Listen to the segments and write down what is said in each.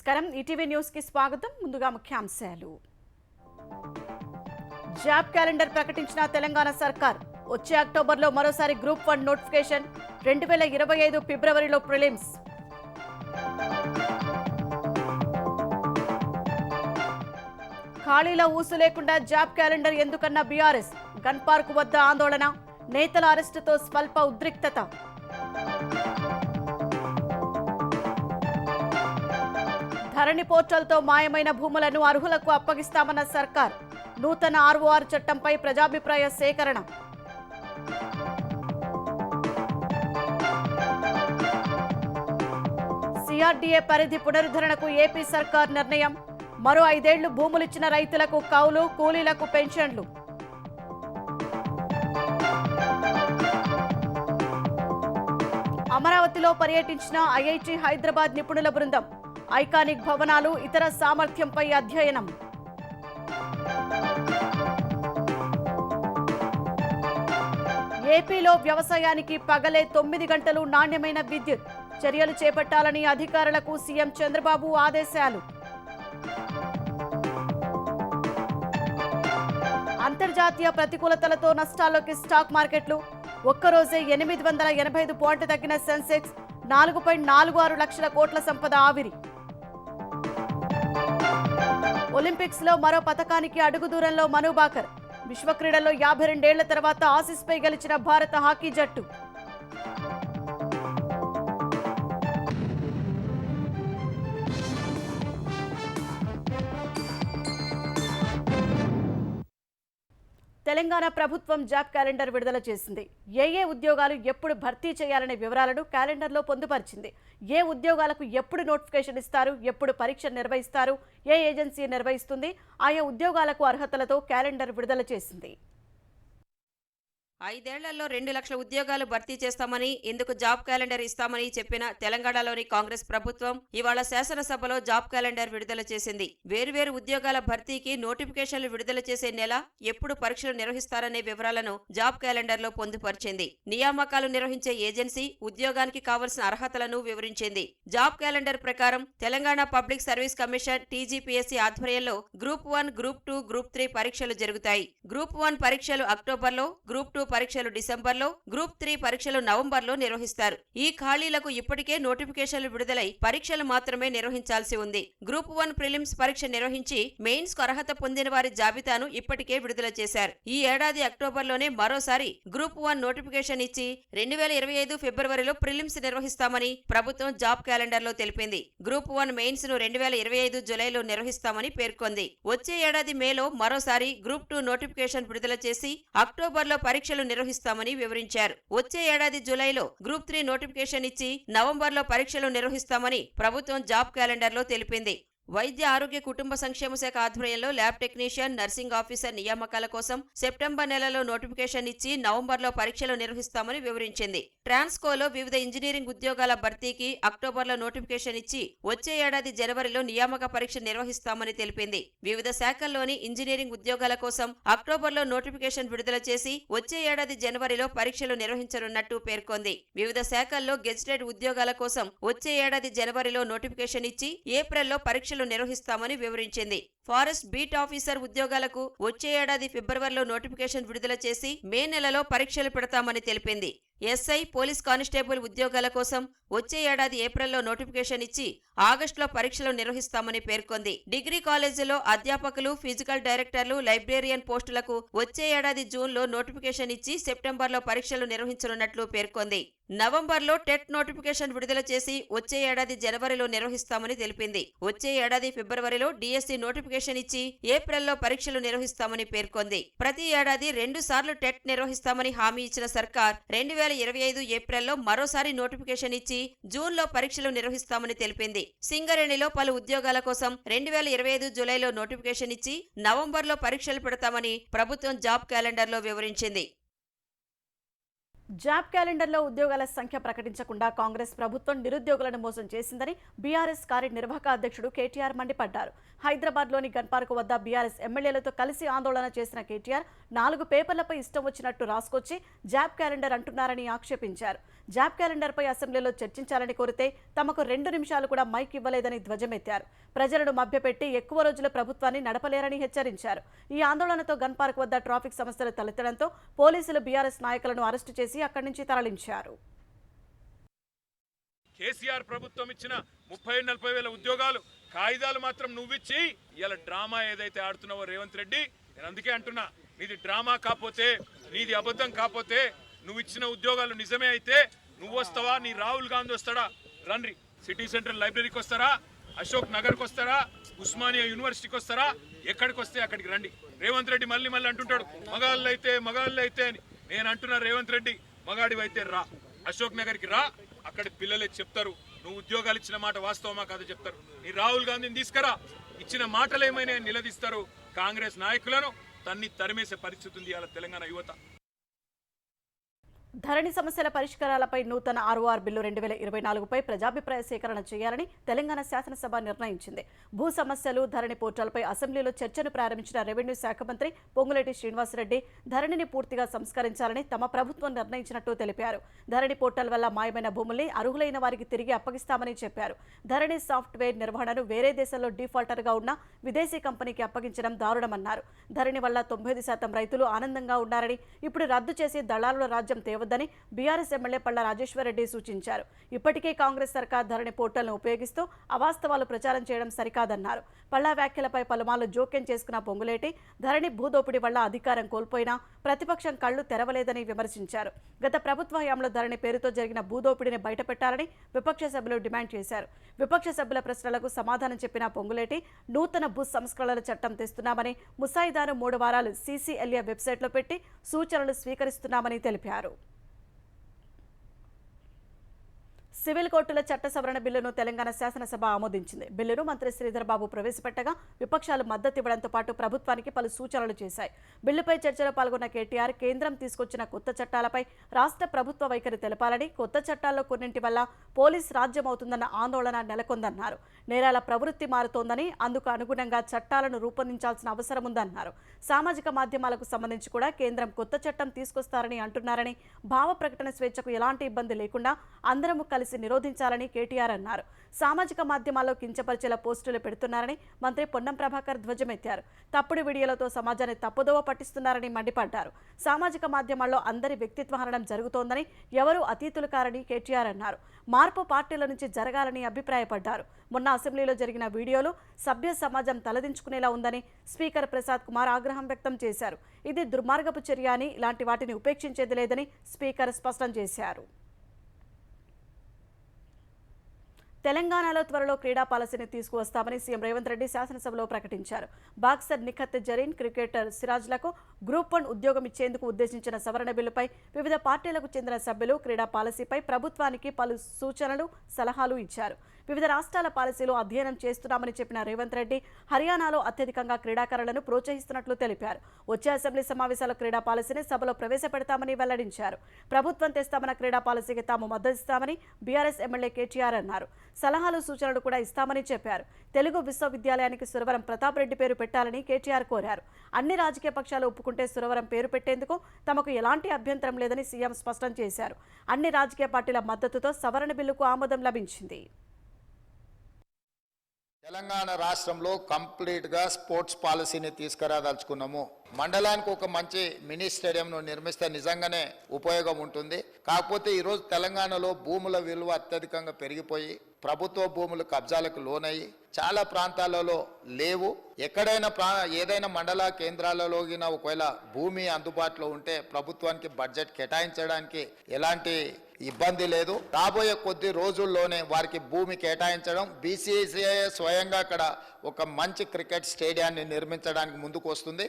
నమస్కారం ETV news కి స్వాగతం ముందుగా ముఖ్యాంశాలు జాబ్ క్యాలెండర్ ప్రకటించిన తెలంగాణ సర్కార్ వచ్చే అక్టోబర్లో మరోసారి గ్రూప్ 1 నోటిఫికేషన్ 2025 ఫిబ్రవరిలో ప్రిలిమ్స్ ఖాళీల ఊసు లేకుండా జాబ్ క్యాలెండర్ ఎందుకన్న బీఆర్ఎస్ గన్ పార్క్ వద్ద ఆందోళన నేతల అరెస్టుతో స్వల్ప ఉద్రిక్తత ధరణి పోర్టల్తో మాయమైన భూములను అర్హులకు అప్పగిస్తామన్న సర్కార్ నూతన ఆర్ఓఆర్ చట్టంపై ప్రజాభిప్రాయ సేకరణ సిఆర్డీఏ పరిధి పునరుద్ధరణకు ఏపీ సర్కార్ నిర్ణయం మరో 5 ఏళ్లు భూములిచ్చిన రైతులకు కౌలు కూలీలకు పెన్షన్లు అమరావతిలో పర్యటించిన ఐఐటీ హైదరాబాద్ నిపుణుల బృందం ఐకానిక్ భవనాలు ఇతర సామర్థ్యంపై అధ్యయనం ఏపీలో వ్యవసాయానికి పగలే 9 గంటలు నాణ్యమైన విద్యుత్ చర్యలు చేపట్టాలని అధికారులకు సీఎం చంద్రబాబు ఆదేశాలు అంతర్జాతీయ ప్రతికూలతలతో నష్టాల్లోకి స్టాక్ మార్కెట్లు ఒక్కరోజే 885 పాయింట్లు తగ్గిన సెన్సెక్స్ 4.46 లక్షల కోట్ల సంపద ఆవిరి ఒలింపిక్స్ లో మరో పతకానికి అడుగు దూరంలో మను భాకర్ విశ్వక్రీడల్లో 52 ఏళ్ల తర్వాత ఆసీస్ పై గెలిచిన భారత హాకీ జట్టు తెలంగాణ ప్రభుత్వం జాబ్ క్యాలెండర్ విడుదల చేసింది. ఏ ఉద్యోగాలు ఎప్పుడు భర్తీ చేయాలనే వివరాలను క్యాలెండర్లో పొందుపరిచింది. ఏ ఉద్యోగాలకు ఎప్పుడు నోటిఫికేషన్ ఇస్తారు, ఎప్పుడు పరీక్ష నిర్వహిస్తారు, ఏ ఏజెన్సీ నిర్వహిస్తుంది, ఆయా ఉద్యోగాలకు అర్హతలతో క్యాలెండర్ విడుదల చేసింది. 5 ఏళ్లలో 2 లక్షల ఉద్యోగాలు భర్తీ చేస్తామని ఇందుకు జాబ్ క్యాలెండర్ ఇస్తామని చెప్పిన తెలంగాణలోని కాంగ్రెస్ ప్రభుత్వం ఇవాళ శాసనసభలో జాబ్ క్యాలెండర్ విడుదల చేసింది. వేర్వేరు ఉద్యోగాల భర్తీకి నోటిఫికేషన్లు విడుదల చేసే నెల, ఎప్పుడు పరీక్షలు నిర్వహిస్తారనే వివరాలను జాబ్ క్యాలెండర్లో పొందుపరిచింది. నియామకాలు నిర్వహించే ఏజెన్సీ, ఉద్యోగానికి కావలసిన అర్హతలను వివరించింది. జాబ్ క్యాలెండర్ ప్రకారం Telangana public service commission TGPSC ఆధ్వర్యంలో గ్రూప్ 1, గ్రూప్ 2, గ్రూప్ 3 పరీక్షలు జరుగుతాయి. గ్రూప్ 1 పరీక్షలు అక్టోబర్లో, గ్రూప్ 2 పరీక్షలు డిసెంబర్లో, గ్రూప్ 3 పరీక్షలు నవంబర్లో నిర్వహిస్తారు. ఈ ఖాళీలకు ఇప్పటికే నోటిఫికేషన్లు విడుదలై పరీక్షలు మాత్రమే నిర్వహించాల్సి ఉంది. గ్రూప్ 1 ప్రిలిమ్స్ పరీక్ష నిర్వహించి మెయిన్స్ కు అర్హత పొందిన వారి జాబితాను ఇప్పటికే విడుదల చేశారు. ఈ ఏడాది అక్టోబర్లోనే మరోసారి గ్రూప్ 1 నోటిఫికేషన్ ఇచ్చి 2025 ఫిబ్రవరిలో ప్రిలిమ్స్ నిర్వహిస్తామని ప్రభుత్వం జాబ్ క్యాలెండర్ లో తెలిపింది. గ్రూప్ 1 మెయిన్స్ ను 2025 జులైలో నిర్వహిస్తామని పేర్కొంది. వచ్చే ఏడాది మేలో మరోసారి గ్రూప్ 2 నోటిఫికేషన్ విడుదల చేసి అక్టోబర్లో పరీక్షలు నిర్వహిస్తామని వివరించారు. వచ్చే ఏడాది జూలైలో గ్రూప్ 3 నోటిఫికేషన్ ఇచ్చి నవంబర్లో పరీక్షలు నిర్వహిస్తామని ప్రభుత్వం జాబ్ క్యాలెండర్ లో తెలిపింది. వైద్య ఆరోగ్య కుటుంబ సంక్షేమ శాఖ ఆధ్వర్యంలో ల్యాబ్ టెక్నీషియన్, నర్సింగ్ ఆఫీసర్ నియామకాల కోసం సెప్టెంబర్ నెలలో నోటిఫికేషన్ ఇచ్చి నవంబర్లో పరీక్షలు నిర్వహిస్తామని వివరించింది. ట్రాన్స్కోలో వివిధ ఇంజనీరింగ్ ఉద్యోగాల భర్తీకి అక్టోబర్లో నోటిఫికేషన్ ఇచ్చి వచ్చే ఏడాది జనవరిలో నియామక పరీక్ష నిర్వహిస్తామని తెలిపింది. వివిధ శాఖల్లోని ఇంజనీరింగ్ ఉద్యోగాల కోసం అక్టోబర్లో నోటిఫికేషన్ విడుదల చేసి వచ్చే ఏడాది జనవరిలో పరీక్షలు నిర్వహించనున్నట్టు పేర్కొంది. వివిధ శాఖల్లో గెజిటెడ్ ఉద్యోగాల కోసం వచ్చే ఏడాది జనవరిలో నోటిఫికేషన్ ఇచ్చి ఏప్రిల్లో పరీక్షలు నిర్వహిస్తామని వివరించింది. ఫారెస్ట్ బీట్ ఆఫీసర్ ఉద్యోగాలకు వచ్చే ఏడాది ఫిబ్రవరిలో నోటిఫికేషన్ విడుదల చేసి మే నెలలో పరీక్షలు పెడతామని తెలిపింది. ఎస్ఐ, పోలీస్ కానిస్టేబుల్ ఉద్యోగాల కోసం వచ్చే ఏడాది ఏప్రిల్లో నోటిఫికేషన్ ఇచ్చి ఆగస్టులో పరీక్షలు నిర్వహిస్తామని పేర్కొంది. డిగ్రీ కాలేజీలో అధ్యాపకులు, ఫిజికల్ డైరెక్టర్లు, లైబ్రేరియన్ పోస్టులకు వచ్చే ఏడాది జూన్లో నోటిఫికేషన్ ఇచ్చి సెప్టెంబర్లో పరీక్షలు నిర్వహించనున్నట్లు పేర్కొంది. నవంబర్లో టెట్ నోటిఫికేషన్ విడుదల చేసి వచ్చే ఏడాది జనవరిలో నిర్వహిస్తామని తెలిపింది. వచ్చే ఏడాది ఫిబ్రవరిలో డిఎస్సి నోటిఫికేషన్ ఇచ్చి ఏప్రిల్లో పరీక్షలు నిర్వహిస్తామని పేర్కొంది. ప్రతి ఏడాది 2 సార్లు టెట్ నిర్వహిస్తామని హామీ ఇచ్చిన సర్కార్ 2025 ఏప్రిల్లో మరోసారి నోటిఫికేషన్ ఇచ్చి జూన్లో పరీక్షలు నిర్వహిస్తామని తెలిపింది. సింగరేణిలో పలు ఉద్యోగాల కోసం 2025 జూలైలో నోటిఫికేషన్ ఇచ్చి నవంబర్లో పరీక్షలు పెడతామని ప్రభుత్వం జాబ్ క్యాలెండర్లో వివరించింది. జాబ్ క్యాలెండర్లో ఉద్యోగాల సంఖ్య ప్రకటించకుండా కాంగ్రెస్ ప్రభుత్వం నిరుద్యోగులను మోసం చేసిందని బీఆర్ఎస్ కార్యనిర్వాహక అధ్యక్షుడు కేటీఆర్ మండిపడ్డారు. హైదరాబాద్లోని గన్ పార్క్ వద్ద బీఆర్ఎస్ ఎమ్మెల్యేలతో కలిసి ఆందోళన చేసిన కేటీఆర్ 4 పేపర్లపై ఇష్టం వచ్చినట్టు రాసుకొచ్చి జాబ్ క్యాలెండర్ అంటున్నారని ఆక్షేపించారు. జాబ్ క్యాలెండర్పై అసెంబ్లీలో చర్చించాలని కోరితే తమకు 2 నిమిషాలు కూడా మైక్ ఇవ్వలేదని ధ్వజమెత్తారు. ప్రజలను మభ్యపెట్టి ఎక్కువ రోజుల ప్రభుత్వాన్ని నడపలేరని హెచ్చరించారు. ఈ ఆందోళనతో గన్ పార్క్ వద్ద ట్రాఫిక్ సమస్యలు తలెత్తడంతో పోలీసులు బీఆర్ఎస్ నాయకులను అరెస్టు చేసి అక్కడి నుంచి తరలించారు. కేసీఆర్ ప్రభుత్వం ఇచ్చిన 30-40 వేల ఉద్యోగాలు కాగితాలు మాత్రం నువ్విచ్చి ఇలా డ్రామా ఏదైతే ఆడుతున్నావో రేవంత్ రెడ్డి, నేను అందుకే అంటున్నా, నీది డ్రామా కాకపోతే, నీది అబద్ధం కాకపోతే, నువ్వు ఇచ్చిన ఉద్యోగాలు నిజమే అయితే నువ్వు వస్తావా, నీ రాహుల్ గాంధీ వస్తాడా, రండి సిటీ సెంట్రల్ లైబ్రరీకి వస్తారా, అశోక్ నగర్కి వస్తారా, ఉస్మానియా యూనివర్సిటీకి వస్తారా, ఎక్కడికి వస్తే అక్కడికి రండి. రేవంత్ రెడ్డి మళ్ళీ అంటుంటాడు మగాళ్ళు అయితే అని. నేను అంటున్నా రేవంత్ రెడ్డి, మగాడివైతే రా, అశోక్ నగర్కి రా, అక్కడ పిల్లలే చెప్తారు నువ్వు ఉద్యోగాలు ఇచ్చిన మాట వాస్తవమా కాదో చెప్తారు. నీ రాహుల్ గాంధీని తీసుకురా, ఇచ్చిన మాటలు ఏమైనా నిలదీస్తారు. కాంగ్రెస్ నాయకులను తరిమేసే పరిస్థితి ఉంది అలా తెలంగాణ యువత. ధరణి సమస్యల పరిష్కారాలపై నూతన ఆర్ఓఆర్ బిల్లు 2024పై ప్రజాభిప్రాయ సేకరణ చేయాలని తెలంగాణ శాసనసభ నిర్ణయించింది. భూ సమస్యలు ధరణి పోర్టల్పై అసెంబ్లీలో చర్చను ప్రారంభించిన రెవెన్యూ శాఖ మంత్రి పొంగులేటి శ్రీనివాసరెడ్డి ధరణిని పూర్తిగా సంస్కరించాలని తమ ప్రభుత్వం నిర్ణయించినట్టు తెలిపారు. ధరణి పోర్టల్ వల్ల మాయమైన భూముల్ని అర్హులైన వారికి తిరిగి అప్పగిస్తామని చెప్పారు. ధరణి సాఫ్ట్వేర్ నిర్వహణను వేరే దేశంలో డిఫాల్టర్గా ఉన్న విదేశీ కంపెనీకి అప్పగించడం దారుణమన్నారు. ధరణి వల్ల 95% రైతులు ఆనందంగా ఉన్నారని, ఇప్పుడు రద్దు చేసి దళారుల రాజ్యం తేవద్దని బీఆర్ఎస్ ఎమ్మెల్యే పళ్ళ రాజేశ్వరరెడ్డి సూచించారు. ఇప్పటికే కాంగ్రెస్ సర్కార్ ధరణి పోర్టల్ను ఉపయోగిస్తూ అవాస్తవాలు ప్రచారం చేయడం సరికాదన్నారు. పళ్ళ వ్యాఖ్యలపై పలుమార్లు జోక్యం చేసుకున్న పొంగులేటి ధరణి భూదోపిడీ వల్ల అధికారం కోల్పోయినా ప్రతిపక్షం కళ్లు తెరవలేదని విమర్శించారు. గత ప్రభుత్వ హయాంలో ధరణి పేరుతో జరిగిన భూదోపిడీని బయటపెట్టాలని విపక్ష సభ్యులు డిమాండ్ చేశారు. విపక్ష సభ్యుల ప్రశ్నలకు సమాధానం చెప్పిన పొంగులేటి నూతన భూ సంస్కరణల చట్టం తెస్తున్నామని, ముసాయిదాను 3 వారాలు సీసీఎల్ఏ వెబ్సైట్లో పెట్టి సూచనలు స్వీకరిస్తున్నామని తెలిపారు. సివిల్ కోర్టుల చట్ట సవరణ బిల్లును తెలంగాణ శాసనసభ ఆమోదించింది. బిల్లును మంత్రి శ్రీధర్ బాబు ప్రవేశపెట్టగా విపక్షాలు మద్దతు ఇవ్వడంతో పాటు ప్రభుత్వానికి పలు సూచనలు చేశాయి. బిల్లుపై చర్చలో పాల్గొన్న కేటీఆర్ కేంద్రం తీసుకొచ్చిన కొత్త చట్టాలపై రాష్ట్ర ప్రభుత్వ వైఖరి తెలపాలని, కొత్త చట్టాల్లో కొన్నింటి వల్ల పోలీస్ రాజ్యం అవుతుందన్న ఆందోళన నెలకొందన్నారు. నేరాల ప్రవృత్తి మారుతోందని, అందుకు అనుగుణంగా చట్టాలను రూపొందించాల్సిన అవసరం ఉందన్నారు. సామాజిక మాధ్యమాలకు సంబంధించి కూడా కేంద్రం కొత్త చట్టం తీసుకొస్తారని అంటున్నారని, భావ ప్రకటన స్వేచ్ఛకు ఎలాంటి ఇబ్బంది లేకుండా అందరము కలిసి నిరోధించాలని కేటీఆర్ అన్నారు. సామాజిక మాధ్యమాల్లో కించపరిచేలా పోస్టులు పెడుతున్నారని మంత్రి పొన్నం ప్రభాకర్ ధ్వజమెత్తారు. తప్పుడు వీడియోలతో సమాజాన్ని తప్పుదోవ పట్టిస్తున్నారని మండిపడ్డారు. సామాజిక మాధ్యమాల్లో అందరి వ్యక్తిత్వ హననం జరుగుతోందని, ఎవరూ అతీతులు కారని కేటీఆర్ అన్నారు. మార్పు పార్టీల నుంచి జరగాలని అభిప్రాయపడ్డారు. మొన్న అసెంబ్లీలో జరిగిన వీడియోలు సభ్య సమాజం తలదించుకునేలా ఉందని స్పీకర్ ప్రసాద్ కుమార్ ఆగ్రహం వ్యక్తం చేశారు. ఇది దుర్మార్గపు చర్య అని, ఇలాంటి వాటిని ఉపేక్షించేది లేదని స్పీకర్ స్పష్టం చేశారు. తెలంగాణలో త్వరలో క్రీడా పాలసీని తీసుకువస్తామని సీఎం రేవంత్ రెడ్డి శాసనసభలో ప్రకటించారు. బాక్సర్ నిఖత్ జరీన్, క్రికెటర్ సిరాజ్లకు గ్రూప్ 1 ఉద్యోగం ఇచ్చేందుకు ఉద్దేశించిన సవరణ బిల్లుపై వివిధ పార్టీలకు చెందిన సభ్యులు క్రీడా పాలసీపై ప్రభుత్వానికి పలు సూచనలు, సలహాలు ఇచ్చారు. వివిధ రాష్ట్రాల పాలసీలు అధ్యయనం చేస్తున్నామని చెప్పిన రేవంత్ రెడ్డి హర్యానాలో అత్యధికంగా క్రీడాకారులను ప్రోత్సహిస్తున్నట్లు తెలిపారు. వచ్చే అసెంబ్లీ సమావేశాల క్రీడా పాలసీని సభలో ప్రవేశపెడతామని వెల్లడించారు. ప్రభుత్వం తెస్తామన్న క్రీడా పాలసీకి తాము మద్దతిస్తామని బీఆర్ఎస్ ఎమ్మెల్యే కేటీఆర్ అన్నారు. సలహాలు, సూచనలు కూడా ఇస్తామని చెప్పారు. తెలుగు విశ్వవిద్యాలయానికి సురవరం ప్రతాప్ రెడ్డి పేరు పెట్టాలని కేటీఆర్ కోరారు. అన్ని రాజకీయ పక్షాలు ఒప్పుకుంటే సురవరం పేరు పెట్టేందుకు తమకు ఎలాంటి అభ్యంతరం లేదని సీఎం స్పష్టం చేశారు. అన్ని రాజకీయ పార్టీల మద్దతుతో సవరణ బిల్లుకు ఆమోదం లభించింది. తెలంగాణ రాష్ట్రంలో కంప్లీట్గా స్పోర్ట్స్ పాలసీని తీసుకురాదలుచుకున్నాము. మండలానికి ఒక మంచి మినీ స్టేడియంను నిర్మిస్తే నిజంగానే ఉపయోగం ఉంటుంది. కాకపోతే ఈరోజు తెలంగాణలో భూముల విలువ అత్యధికంగా పెరిగిపోయి ప్రభుత్వ భూములు కబ్జాలకు లోనయ్యి చాలా ప్రాంతాలలో లేవు. ఎక్కడైనా ఏదైనా మండల కేంద్రాలలో ఒకవేళ భూమి అందుబాటులో ఉంటే ప్రభుత్వానికి బడ్జెట్ కేటాయించడానికి ఎలాంటి ఇబ్బంది లేదు. రాబోయే కొద్ది రోజుల్లోనే వారికి భూమి కేటాయించడం, బీసీసీఐ స్వయంగా అక్కడ ఒక మంచి క్రికెట్ స్టేడియాన్ని నిర్మించడానికి ముందుకు వస్తుంది.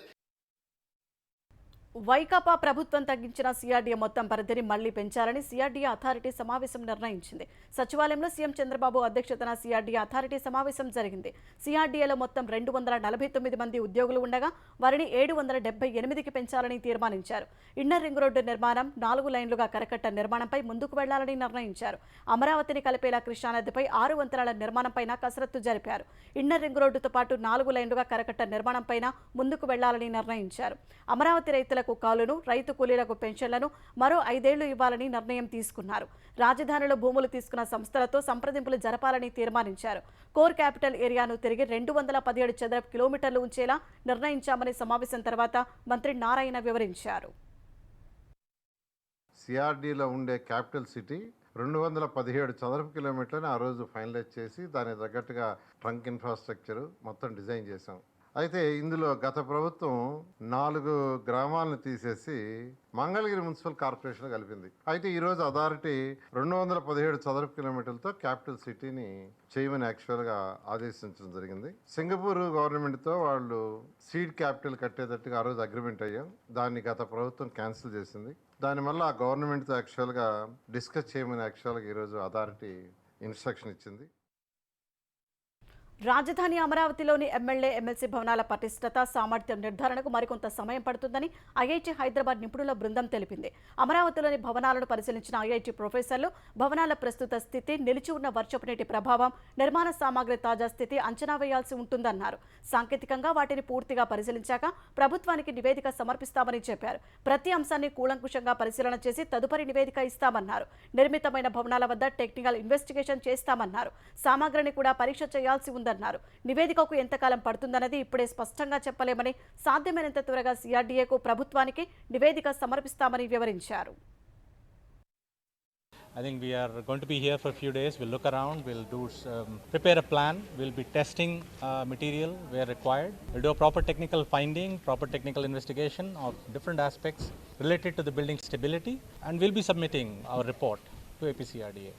వైకాపా ప్రభుత్వం తగ్గించిన సిఆర్డీఏ మొత్తం పరిధిని మళ్లీ పెంచాలని సిఆర్డీఏ అథారిటీ సమావేశం నిర్ణయించింది. సచివాలయంలో సీఎం చంద్రబాబు అధ్యక్షతన సిఆర్డీఏ అథారిటీ సమావేశం జరిగింది. సిఆర్డీఏలో మొత్తం 249 మంది ఉద్యోగులు ఉండగా వారిని 778కి పెంచాలని తీర్మానించారు. ఇన్నర్ రింగ్ రోడ్డు నిర్మాణం, 4 లైన్లుగా కరకట్ట నిర్మాణంపై ముందుకు వెళ్లాలని నిర్ణయించారు. అమరావతిని కలిపేలా కృష్ణానదిపై 6 వంతెనల నిర్మాణంపైన కసరత్తు జరిపారు. ఇన్నర్ రింగ్ రోడ్డుతో పాటు 4 లైన్లుగా కరకట్ట నిర్మాణంపైన ముందుకు వెళ్లాలని నిర్ణయించారు. అమరావతి రైతులకు కాలును, రైతు కూలీలకు పెన్షన్లను మరో 5 ఏళ్లు ఇవ్వాలని నిర్ణయం తీసుకున్నారు. రాజధానిలో భూములు తీసుకున్న సంస్థలతో సంప్రదింపులు జరపాలని తీర్మానించారు. కోర్ క్యాపిటల్ ఏరియాను తిరిగి 217 చదరపు కిలోమీటర్లు ఉంచేలా నిర్ణయించామని సమావేశం తర్వాత మంత్రి నారాయణ వివరించారు. సిఆర్డీలో ఉండే క్యాపిటల్ సిటీ 217 చదరపు కిలోమీటర్లని ఆ రోజు ఫైనలైజ్ చేసి దానికి తగ్గట్టుగా ట్రంక్ ఇన్ఫ్రాస్ట్రక్చర్ మొత్తం డిజైన్ చేశాం. అయితే ఇందులో గత ప్రభుత్వం 4 గ్రామాలను తీసేసి మంగళగిరి మున్సిపల్ కార్పొరేషన్ కలిపింది. అయితే ఈరోజు అథారిటీ 217 చదరపు కిలోమీటర్లతో క్యాపిటల్ సిటీని చేయమని యాక్చువల్గా ఆదేశించడం జరిగింది. సింగపూర్ గవర్నమెంట్తో వాళ్ళు సీడ్ క్యాపిటల్ కట్టేటట్టుగా ఆ రోజు అగ్రిమెంట్ అయ్యాం. దాన్ని గత ప్రభుత్వం క్యాన్సిల్ చేసింది. దానివల్ల ఆ గవర్నమెంట్తో యాక్చువల్గా డిస్కస్ చేయమని యాక్చువల్గా ఈరోజు అథారిటీ ఇన్స్ట్రక్షన్ ఇచ్చింది. రాజధాని అమరావతిలోని ఎమ్మెల్యే, ఎమ్మెల్సీ భవనాల పటిష్టత, సామర్థ్యం నిర్ధారణకు మరికొంత సమయం పడుతుందని ఐఐటీ హైదరాబాద్ నిపుణుల బృందం తెలిపింది. అమరావతిలోని భవనాలను పరిశీలించిన ఐఐటీ ప్రొఫెసర్లు భవనాల ప్రస్తుత స్థితి, నిలిచి ఉన్న వర్షపు నీటి ప్రభావం, నిర్మాణ సామాగ్రి తాజా స్థితి అంచనా వేయాల్సి ఉంటుందన్నారు. సాంకేతికంగా వాటిని పూర్తిగా పరిశీలించాక ప్రభుత్వానికి నివేదిక సమర్పిస్తామని చెప్పారు. ప్రతి అంశాన్ని కూలంకుషంగా పరిశీలన చేసి తదుపరి నివేదిక ఇస్తామన్నారు. నిర్మితమైన భవనాల వద్ద టెక్నికల్ ఇన్వెస్టిగేషన్ చేస్తామన్నారు. సామాగ్రిని కూడా పరీక్ష చేయాల్సి ఉందన్నారు. నివేదికకు ఎంతకాలం పడుతుందన్నది ఇప్పుడే స్పష్టంగా చెప్పలేమని, సాధ్యమైనంత త్వరగా సిఆర్డీఏకు ప్రభుత్వానికి నివేదిక సమర్పిస్తామని వివరించారు. I think we are going to be here for a few days. We'll look around, we'll prepare a plan, we'll be testing material where required. We'll do a proper technical finding, proper technical investigation of different aspects related to the building stability, and we'll be submitting our report to APCRDA.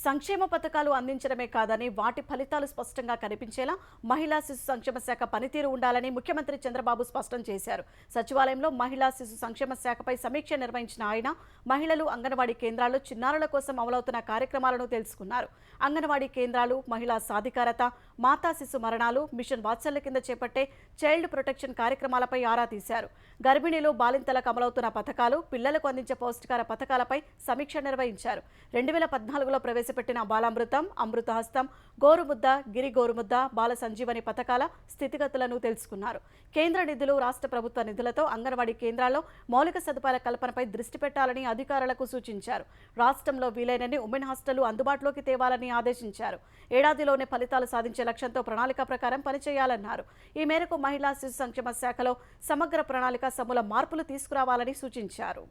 సంక్షేమ పథకాలు అందించడమే కాదని వాటి ఫలితాలు స్పష్టంగా కనిపించేలా మహిళా శిశు సంక్షేమ శాఖ పనితీరు ఉండాలని ముఖ్యమంత్రి చంద్రబాబు స్పష్టం చేశారు. సచివాలయంలో మహిళా శిశు సంక్షేమ శాఖపై సమీక్ష నిర్వహించిన ఆయన మహిళలు అంగన్వాడీ కేంద్రాల్లో చిన్నారుల కోసం అమలవుతున్న కార్యక్రమాలను తెలుసుకున్నారు. అంగన్వాడీ కేంద్రాలు, మహిళా సాధికారత, మాతా శిశు మరణాలు, మిషన్ వాత్సల్య కింద చేపట్టే చైల్డ్ ప్రొటెక్షన్ కార్యక్రమాలపై ఆరా తీశారు. గర్భిణీలు, బాలింతలకు అమలవుతున్న పథకాలు, పిల్లలకు అందించే పౌష్టికార పథకాలపై సమీక్ష నిర్వహించారు. 2014లో ప్రవేశపెట్టిన బాలామృతం, అమృతహస్తం, గోరుముద్ద, గిరి గోరుముద్ద, బాల సంజీవని పథకాల స్థితిగతులను తెలుసుకున్నారు. కేంద్ర నిధులు, రాష్ట్ర ప్రభుత్వ నిధులతో అంగన్వాడీ కేంద్రాల్లో మౌలిక సదుపాయాల కల్పనపై దృష్టి పెట్టాలని అధికారులకు సూచించారు. రాష్ట్రంలో వీలైనన్ని ఉమెన్ హాస్టళ్లు అందుబాటులోకి తేవాలని ఆదేశించారు. ఏడాదిలోనే ఫలితాలు సాధించే లక్ష్యంతో ప్రణాళిక ప్రకారం పనిచేయాలన్నారు. ఈ మేరకు మహిళా శిశు సంక్షేమ శాఖలో సమగ్ర ప్రణాళిక, సమూల మార్పులు తీసుకురావాలని సూచించారు.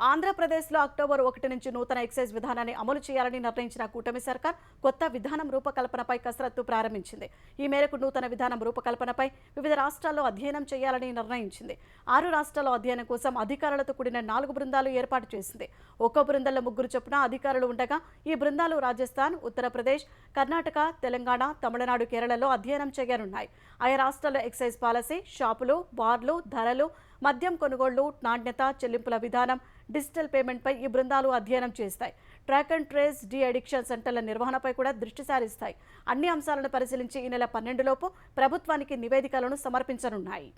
ఆంధ్రప్రదేశ్లో అక్టోబర్ 1 నుంచి నూతన ఎక్సైజ్ విధానాన్ని అమలు చేయాలని నిర్ణయించిన కూటమి సర్కార్ కొత్త విధానం రూపకల్పనపై కసరత్తు ప్రారంభించింది. ఈ మేరకు నూతన విధానం రూపకల్పనపై వివిధ రాష్ట్రాల్లో అధ్యయనం చేయాలని నిర్ణయించింది. 6 రాష్ట్రాల్లో అధ్యయనం కోసం అధికారులతో కూడిన 4 బృందాలు ఏర్పాటు చేసింది. ఒక్కో బృందంలో 3 చొప్పున అధికారులు ఉండగా ఈ బృందాలు రాజస్థాన్, ఉత్తరప్రదేశ్, కర్ణాటక, తెలంగాణ, తమిళనాడు, కేరళలో అధ్యయనం చేయనున్నాయి. ఆయా రాష్ట్రాల్లో ఎక్సైజ్ పాలసీ, షాపులు, బార్లు, ధరలు, మద్యం కొనుగోళ్లు, నాణ్యత, చెల్లింపుల విధానం, డిజిటల్ పేమెంట్పై ఈ బృందాలు అధ్యయనం చేస్తాయి. Track and trace, de addiction సెంటర్ల నిర్వహణపై కూడా దృష్టి సారిస్తాయి. అన్ని అంశాలను పరిశీలించి ఈ నెల 12లోపు ప్రభుత్వానికి నివేదికలను సమర్పించనున్నాయి.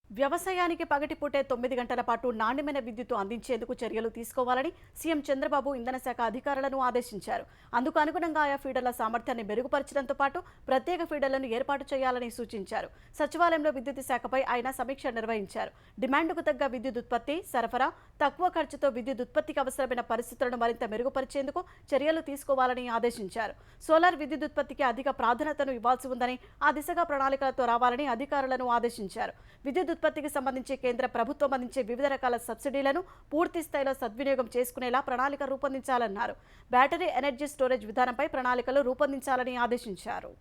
వ్యవసాయానికి పగటిపూటే 9 గంటల పాటు నాణ్యమైన విద్యుత్తు అందించేందుకు చర్యలు తీసుకోవాలని సీఎం చంద్రబాబు ఇంధన శాఖ అధికారులను ఆదేశించారు. అందుకు అనుగుణంగా ఆయా ఫీడర్ల సామర్థ్యాన్ని మెరుగుపరచడంతో పాటు ప్రత్యేక ఫీడర్లను ఏర్పాటు చేయాలని సూచించారు. సచివాలయంలో విద్యుత్ శాఖపై ఆయన సమీక్ష నిర్వహించారు. డిమాండ్కు తగ్గ విద్యుత్ ఉత్పత్తి, సరఫరా, తక్కువ ఖర్చుతో విద్యుత్ ఉత్పత్తికి అవసరమైన పరిస్థితులను మరింత మెరుగుపరిచేందుకు చర్యలు తీసుకోవాలని ఆదేశించారు. సోలార్ విద్యుత్ ఉత్పత్తికి అధిక ప్రాధాన్యతను ఇవ్వాల్సి ఉందని, ఆ దిశగా ప్రణాళికలతో రావాలని అధికారులను ఆదేశించారు. విద్యుత్ ఉత్పత్తికి సంబంధించి కేంద్ర ప్రభుత్వం అందించే వివిధ రకాల సబ్సిడీలను పూర్తి స్థాయిలో సద్వినియోగం చేసుకునేలా ప్రణాళిక రూపొందించాలన్నారు. బ్యాటరీ ఎనర్జీ స్టోరేజ్ విధానంపై ప్రణాళికలు రూపొందించాలని ఆదేశించారు.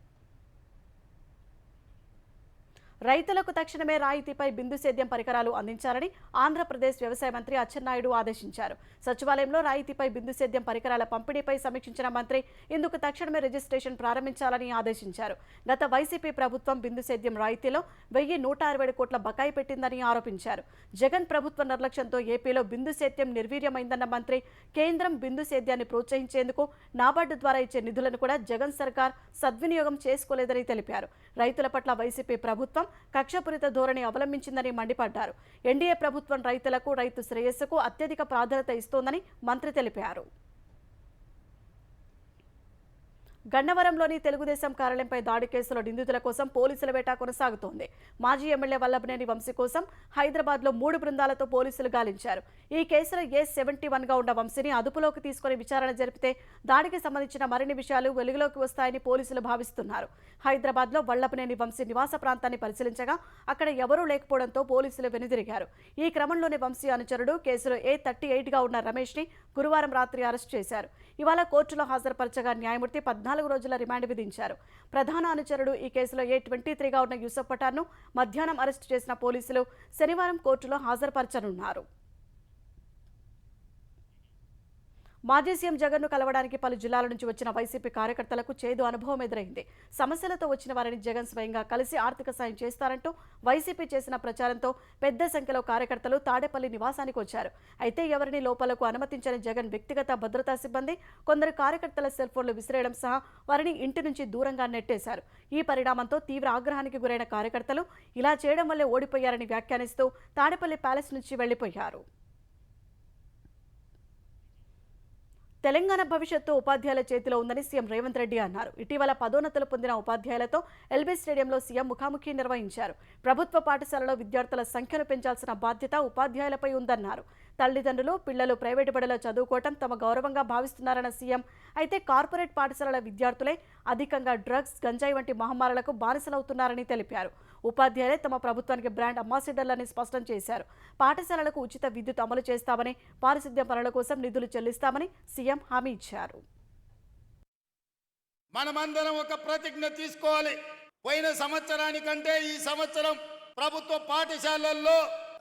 రైతులకు తక్షణమే రాయితీపై బిందు సేద్యం పరికరాలు అందించాలని ఆంధ్రప్రదేశ్ వ్యవసాయ మంత్రి అచ్చెన్నాయుడు ఆదేశించారు. సచివాలయంలో రాయితీపై బిందు సేద్యం పరికరాల పంపిణీపై సమీక్షించిన మంత్రి ఇందుకు తక్షణమే రిజిస్ట్రేషన్ ప్రారంభించాలని ఆదేశించారు. గత వైసీపీ ప్రభుత్వం బిందు సేద్యం రాయితీలో 1,167 కోట్ల బకాయి పెట్టిందని ఆరోపించారు. జగన్ ప్రభుత్వ నిర్లక్ష్యంతో ఏపీలో బిందు సేద్యం నిర్వీర్యమైందన్న మంత్రి కేంద్రం బిందు సేద్యాన్ని ప్రోత్సహించేందుకు నాబార్డు ద్వారా ఇచ్చే నిధులను కూడా జగన్ సర్కార్ సద్వినియోగం చేసుకోలేదని తెలిపారు. రైతుల పట్ల వైసీపీ ప్రభుత్వం కక్షపూరిత ధోరణి అవలంబించిందని మండిపడ్డారు. ఎన్డీఏ ప్రభుత్వం రైతులకు, రైతు శ్రేయస్సుకు అత్యధిక ప్రాధాన్యత ఇస్తోందని మంత్రి తెలిపారు. గన్నవరంలోని తెలుగుదేశం కార్యాలయంపై దాడి కేసులో నిందితుల కోసం పోలీసుల వేట కొనసాగుతోంది. మాజీ ఎమ్మెల్యే వల్లభనేని వంశీ కోసం హైదరాబాద్లో 3 బృందాలతో పోలీసులు గాలించారు. ఈ కేసులో A71గా ఉన్న వంశీని అదుపులోకి తీసుకుని విచారణ జరిపితే దాడికి సంబంధించిన మరిన్ని విషయాలు వెలుగులోకి వస్తాయని పోలీసులు భావిస్తున్నారు. హైదరాబాద్లో వల్లభనేని వంశీ నివాస ప్రాంతాన్ని పరిశీలించగా అక్కడ ఎవరూ లేకపోవడంతో పోలీసులు వెనుదిరిగారు. ఈ క్రమంలోనే వంశీ అనుచరుడు కేసులో A38గా ఉన్న రమేష్ని గురువారం రాత్రి అరెస్ట్ చేశారు. ఇవాళ కోర్టులో హాజరుపరచగా న్యాయమూర్తి 14 రోజుల రిమాండ్ విధించారు. ప్రధాన అనుచరుడు ఈ కేసులో A23గా ఉన్న యూసఫ్ పఠాన్ను మధ్యాహ్నం అరెస్టు చేసిన పోలీసులు శనివారం కోర్టులో హాజరుపరచనున్నారు. మాజీ సీఎం జగన్ను కలవడానికి పలు జిల్లాల నుంచి వచ్చిన వైసీపీ కార్యకర్తలకు చేదు అనుభవం ఎదురైంది. సమస్యలతో వచ్చిన వారిని జగన్ స్వయంగా కలిసి ఆర్థిక సాయం చేస్తారంటూ వైసీపీ చేసిన ప్రచారంతో పెద్ద సంఖ్యలో కార్యకర్తలు తాడేపల్లి నివాసానికి వచ్చారు. అయితే ఎవరిని లోపలకు అనుమతించని జగన్ వ్యక్తిగత భద్రతా సిబ్బంది కొందరు కార్యకర్తల సెల్ ఫోన్లు విసిరేయడం సహా వారిని ఇంటి నుంచి దూరంగా నెట్టేశారు. ఈ పరిణామంతో తీవ్ర ఆగ్రహానికి గురైన కార్యకర్తలు ఇలా చేయడం వల్లే ఓడిపోయారని వ్యాఖ్యానిస్తూ తాడేపల్లి ప్యాలెస్ నుంచి వెళ్లిపోయారు. తెలంగాణ భవిష్యత్తు ఉపాధ్యాయుల చేతిలో ఉందని సీఎం రేవంత్ రెడ్డి అన్నారు. ఇటీవల పదోన్నతులు పొందిన ఉపాధ్యాయులతో ఎల్బీ స్టేడియంలో సీఎం ముఖాముఖి నిర్వహించారు. ప్రభుత్వ పాఠశాలలో విద్యార్థుల సంఖ్యను పెంచాల్సిన బాధ్యత ఉపాధ్యాయులపై ఉందన్నారు. తల్లిదండ్రులు, పిల్లలు ప్రైవేటు బడిలో చదువుకోవటం తమ గౌరవంగా భావిస్తున్నారన్న సీఎం, అయితే కార్పొరేట్ పాఠశాలల విద్యార్థులే అధికంగా డ్రగ్స్, గంజాయి వంటి మహమ్మారులకు బానిసలవుతున్నారని తెలిపారు. ఉపాధ్యాయులే తమ ప్రభుత్వానికి బ్రాండ్ అంబాసిడర్లని స్పష్టం చేశారు. పాఠశాలలకు ఉచిత విద్యుత్ అమలు చేస్తామని, పారిశుద్ధ్య పనుల కోసం నిధులు చెల్లిస్తామని సీఎం హామీ ఇచ్చారు. మనమందరం ఒక ప్రతిజ్ఞ తీసుకోవాలి. పోయిన సంవత్సరానికంటే ఈ సంవత్సరం ప్రభుత్వ పాఠశాలల్లో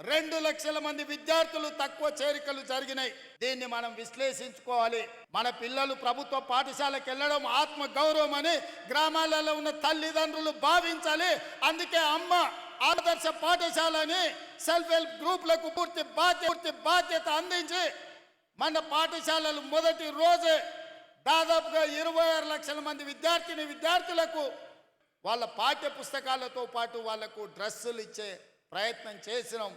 2 లక్షల మంది విద్యార్థులు తక్కువ చేరికలు జరిగినాయి. దీన్ని మనం విశ్లేషించుకోవాలి. మన పిల్లలు ప్రభుత్వ పాఠశాలకు వెళ్ళడం ఆత్మ గౌరవం అని గ్రామాలలో ఉన్న తల్లిదండ్రులు భావించాలి. అందుకే అమ్మ ఆదర్శ పాఠశాలని సెల్ఫ్ హెల్ప్ గ్రూపులకు పూర్తి బాధ్యత అందించి మన పాఠశాలలు మొదటి రోజే దాదాపుగా 26 లక్షల మంది విద్యార్థులకు వాళ్ళ పాఠ్య పుస్తకాలతో పాటు వాళ్లకు డ్రెస్సులు ఇచ్చే ప్రయత్నం చేసినాం.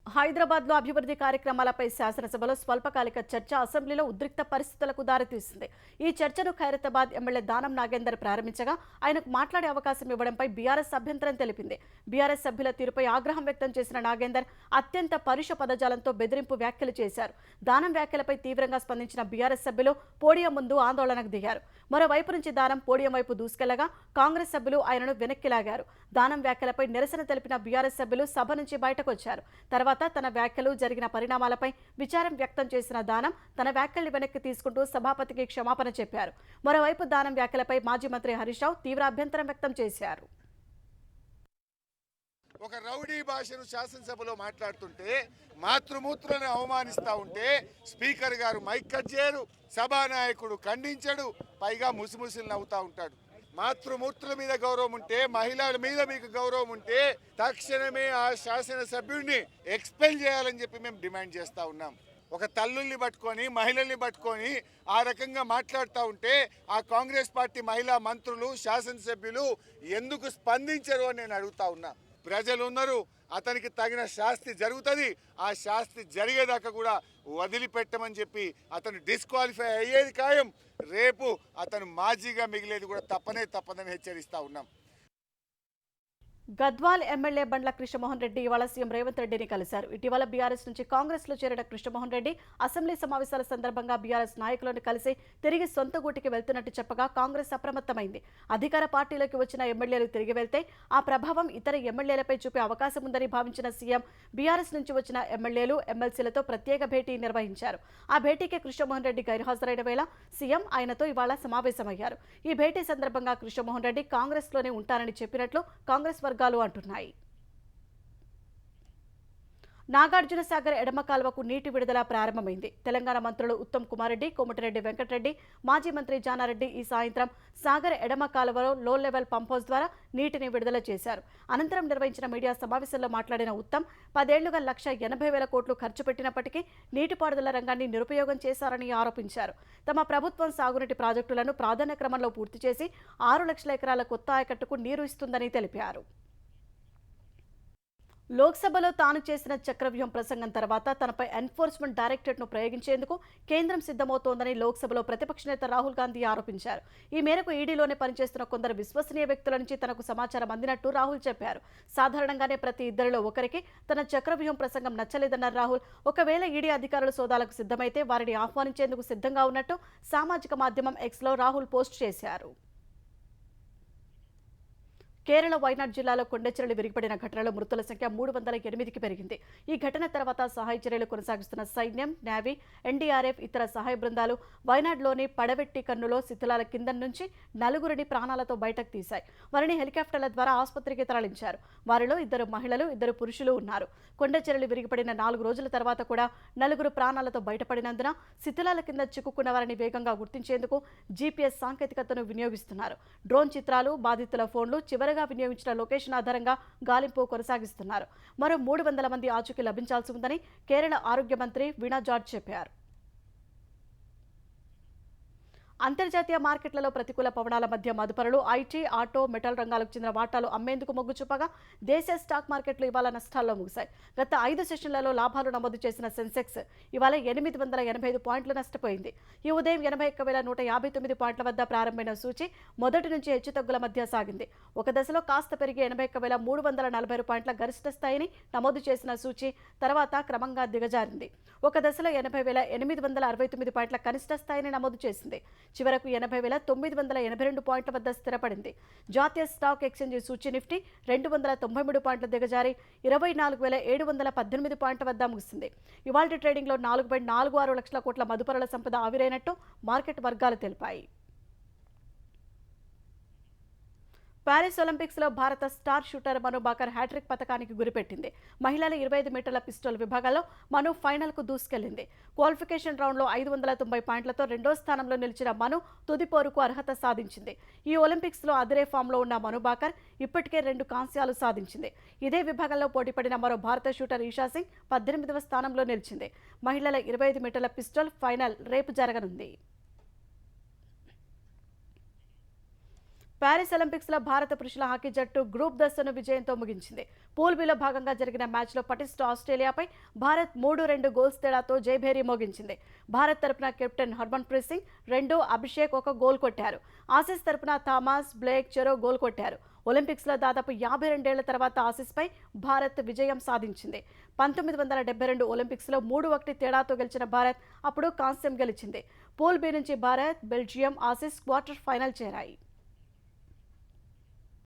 హైదరాబాద్లో అభివృద్ధి కార్యక్రమాలపై శాసనసభలో స్వల్పకాలిక చర్చ అసెంబ్లీలో ఉద్రిక్త పరిస్థితులకు దారితీసింది. ఈ చర్చను ఖైరతాబాద్ ఎమ్మెల్యే దానం నాగేందర్ ప్రారంభించగా ఆయనకు మాట్లాడే అవకాశం ఇవ్వడంపై బీఆర్ఎస్ అభ్యంతరం తెలిపింది. బీఆర్ఎస్ సభ్యుల తీరుపై ఆగ్రహం వ్యక్తం చేసిన నాగేందర్ అత్యంత పరుష పదజాలంతో బెదిరింపు వ్యాఖ్యలు చేశారు. దానం వ్యాఖ్యలపై తీవ్రంగా స్పందించిన బీఆర్ఎస్ సభ్యులు పోడియం ముందు ఆందోళనకు దిగారు. మరోవైపు నుంచి దానం పోడియం వైపు దూసుకెళ్లగా కాంగ్రెస్ సభ్యులు ఆయనను వెనక్కి లాగారు. దానం వ్యాఖ్యలపై నిరసన తెలిపిన బీఆర్ఎస్ సభ్యులు సభ నుంచి బయటకు వచ్చారు. తర్వాత తన వ్యాఖ్యలు జరిగిన పరిణామాలపై విచారం వ్యక్తం చేసిన దానం తన వ్యాఖ్యల్ని వెనక్కి తీసుకుంటూ సభాపతికి క్షమాపణ చెప్పారు. మరోవైపు దానం వ్యాఖ్యలపై మాజీ మంత్రి హరీష్ రావు తీవ్ర అభ్యంతరం వ్యక్తం చేశారు. ఒక రౌడీ భాషను శాసనసభలో మాట్లాడుతుంటే, మాతృమూర్తులను అవమానిస్తూ ఉంటే స్పీకర్ గారు మైక్ కట్ చేయరు, సభానాయకుడు ఖండించడు, పైగా ముసిముసిలు నవ్వుతూ ఉంటాడు. మాతృమూర్తుల మీద గౌరవం ఉంటే, మహిళల మీద మీకు గౌరవం ఉంటే తక్షణమే ఆ శాసనసభ్యుడిని ఎక్స్పెల్ చేయాలని చెప్పి మేము డిమాండ్ చేస్తూ ఉన్నాం. ఒక తల్లుల్ని పట్టుకొని, మహిళల్ని పట్టుకొని ఆ రకంగా మాట్లాడుతూ ఉంటే ఆ కాంగ్రెస్ పార్టీ మహిళా మంత్రులు, శాసనసభ్యులు ఎందుకు స్పందించరు అని నేను అడుగుతా ఉన్నా. ప్రజలు ఉన్నారు, అతనికి తగిన శాస్తి జరుగుతుంది. ఆ శాస్తి జరిగేదాకా కూడా వదిలిపెట్టమని చెప్పి అతను డిస్క్వాలిఫై అయ్యేది ఖాయం. రేపు అతను మాజీగా మిగిలేది కూడా తప్పదని హెచ్చరిస్తా ఉన్నాం. గద్వాల్ ఎమ్మెల్యే బండ్ల కృష్ణమోహన్ రెడ్డి ఇవాళ సీఎం రేవంత్ రెడ్డిని కలిశారు. ఇటీవల బీఆర్ఎస్ నుంచి కాంగ్రెస్లో చేరిన కృష్ణమోహన్ రెడ్డి అసెంబ్లీ సమావేశాల సందర్భంగా బీఆర్ఎస్ నాయకులను కలిసి తిరిగి సొంత గూటికి వెళ్తున్నట్టు చెప్పగా కాంగ్రెస్ అప్రమత్తమైంది. అధికార పార్టీలోకి వచ్చిన ఎమ్మెల్యేలు తిరిగి వెళ్తే ఆ ప్రభావం ఇతర ఎమ్మెల్యేలపై చూపే అవకాశం ఉందని భావించిన సీఎం బీఆర్ఎస్ నుంచి వచ్చిన ఎమ్మెల్యేలు ఎమ్మెల్సీలతో ప్రత్యేక భేటీ నిర్వహించారు. ఆ భేటీకి కృష్ణమోహన్ రెడ్డి గైర్హాజరైన వేళ సీఎం ఆయనతో ఇవాళ సమావేశమయ్యారు. ఈ భేటీ సందర్భంగా కృష్ణమోహన్ రెడ్డి కాంగ్రెస్లోనే ఉంటారని చెప్పినట్లు కాంగ్రెస్ వర్గాలు అంటున్నాయి. నాగార్జున సాగర్ ఎడమ కాలువకు నీటి విడుదల ప్రారంభమైంది. తెలంగాణ మంత్రులు ఉత్తమ్ కుమార్ రెడ్డి, కోమటిరెడ్డి వెంకటరెడ్డి, మాజీ మంత్రి జానారెడ్డి ఈ సాయంత్రం సాగర్ ఎడమ కాలువలో లో లెవెల్ పంప్ హౌస్ ద్వారా నీటిని విడుదల చేశారు. అనంతరం నిర్వహించిన మీడియా సమావేశంలో మాట్లాడిన ఉత్తమ్ 10 ఏళ్లుగా 1,80,000 కోట్లు ఖర్చు పెట్టినప్పటికీ నీటిపారుదల రంగాన్ని నిరుపయోగం చేశారని ఆరోపించారు. తమ ప్రభుత్వం సాగునీటి ప్రాజెక్టులను ప్రాధాన్య క్రమంలో పూర్తి చేసి 6 లక్షల ఎకరాల కొత్త ఆయకట్టుకు నీరు ఇస్తుందని తెలిపారు. లోక్సభలో తాను చేసిన చక్రవ్యూహం ప్రసంగం తర్వాత తనపై ఎన్ఫోర్స్మెంట్ డైరెక్టరేట్ను ప్రయోగించేందుకు కేంద్రం సిద్ధమవుతోందని లోక్సభలో ప్రతిపక్ష నేత రాహుల్ గాంధీ ఆరోపించారు. ఈ మేరకు ఈడీలోనే పనిచేస్తున్న కొందరు విశ్వసనీయ వ్యక్తుల నుంచి తనకు సమాచారం అందినట్టు రాహుల్ చెప్పారు. సాధారణంగానే ప్రతి ఇద్దరిలో ఒకరికి తన చక్రవ్యూహం ప్రసంగం నచ్చలేదన్న రాహుల్ ఒకవేళ ఈడీ అధికారులు సోదాలకు సిద్ధమైతే వారిని ఆహ్వానించేందుకు సిద్ధంగా ఉన్నట్టు సామాజిక మాధ్యమం ఎక్స్లో రాహుల్ పోస్ట్ చేశారు. కేరళ వైనాడ్ జిల్లాలో కొండచెరలు విరిగిపడిన ఘటనలో మృతుల సంఖ్య 308కి పెరిగింది. ఈ ఘటన తర్వాత సహాయ చర్యలు కొనసాగిస్తున్న సైన్యం, నేవీ, ఎన్డీఆర్ఎఫ్ ఇతర సహాయ బృందాలు వైనాడ్లోని పడవెట్టి కన్నులో శిథిలాల కింద నుంచి 4గురిని ప్రాణాలతో బయటకు తీశాయి. వారిని హెలికాప్టర్ల ద్వారా ఆసుపత్రికి తరలించారు. వారిలో 2 మహిళలు, 2 పురుషులు ఉన్నారు. కొండచెరలు విరిగిపడిన 4 రోజుల తర్వాత కూడా 4 ప్రాణాలతో బయటపడినందున శిథిలాల కింద చిక్కుకున్న వారిని వేగంగా గుర్తించేందుకు జీపీఎస్ సాంకేతికతను వినియోగిస్తున్నారు. డ్రోన్ చిత్రాలు, బాధితుల ఫోన్లు చివరగా వినియోగించిన లొకేషన్ ఆధారంగా గాలింపు కొనసాగిస్తున్నారు. మరో 300 మంది ఆచూకీ లభించాల్సి ఉందని కేరళ ఆరోగ్య మంత్రి వీణా జార్జ్ చెప్పారు. అంతర్జాతీయ మార్కెట్లలో ప్రతికూల పవనాల మధ్య మదుపరులు ఐటీ, ఆటో, మెటల్ రంగాలకు చెందిన వాటాలు అమ్మేందుకు మొగ్గు చూపగా దేశ స్టాక్ మార్కెట్లు ఇవాళ నష్టాల్లో ముగిశాయి. గత 5 సెషన్లలో లాభాలు నమోదు చేసిన సెన్సెక్స్ ఇవాళ 885 పాయింట్లు నష్టపోయింది. ఈ ఉదయం 81,159 పాయింట్ల వద్ద ప్రారంభమైన సూచి మొదటి నుంచి హెచ్చుతగ్గుల మధ్య సాగింది. ఒక దశలో కాస్త పెరిగి 81,340 పాయింట్ల గరిష్ట స్థాయిని నమోదు చేసిన సూచి తర్వాత క్రమంగా దిగజారింది. ఒక దశలో 80,869 పాయింట్ల కనిష్ట స్థాయిని నమోదు చేసింది. చివరకు 80,982 పాయింట్ల వద్ద స్థిరపడింది. జాతీయ స్టాక్ ఎక్స్చేంజ్ సూచి నిఫ్టీ 293 పాయింట్ల దిగజారి 24,718 పాయింట్ల వద్ద ముగిసింది. ఇవాల్టి ట్రేడింగ్లో 4.46 లక్షల కోట్ల మదుపరుల సంపద ఆవిరైనట్టు మార్కెట్ వర్గాలు తెలిపాయి. ప్యారిస్ ఒలింపిక్స్లో భారత స్టార్ షూటర్ మను బాకర్ హ్యాట్రిక్ పథకానికి గురిపెట్టింది. మహిళల 25 మీటర్ల పిస్టల్ విభాగంలో మను ఫైనల్కు దూసుకెళ్లింది. క్వాలిఫికేషన్ రౌండ్లో 590 పాయింట్లతో 2వ స్థానంలో నిలిచిన మను తుది పోరుకు అర్హత సాధించింది. ఈ ఒలింపిక్స్లో అదిరే ఫామ్లో ఉన్న మను బాకర్ ఇప్పటికే 2 కాంస్యాలు సాధించింది. ఇదే విభాగంలో పోటీపడిన మరో భారత షూటర్ ఈషా సింగ్ 18వ స్థానంలో నిలిచింది. మహిళల 25 మీటర్ల పిస్టల్ ఫైనల్ రేపు జరగనుంది. ప్యారిస్ ఒలింపిక్స్లో భారత పురుషుల హాకీ జట్టు గ్రూప్ దశను విజయంతో ముగించింది. పూల్ బిలో భాగంగా జరిగిన మ్యాచ్లో పటిష్ట ఆస్ట్రేలియాపై భారత్ 3-2 గోల్స్ తేడాతో జయభేరి మోగించింది. భారత్ తరపున కెప్టెన్ హర్మన్ప్రీత్ సింగ్ 2, అభిషేక్ 1 గోల్ కొట్టారు. ఆసీస్ తరపున థామస్, బ్లేక్ చెరో గోల్ కొట్టారు. ఒలింపిక్స్లో దాదాపు 52 ఏళ్ల తర్వాత ఆసీస్పై భారత్ విజయం సాధించింది. 1972 ఒలింపిక్స్లో 3-1 తేడాతో గెలిచిన భారత్ అప్పుడు కాంస్యం గెలిచింది. పూల్ బి నుంచి Bharat, Belgium, Aussies quarter final చేరాయి.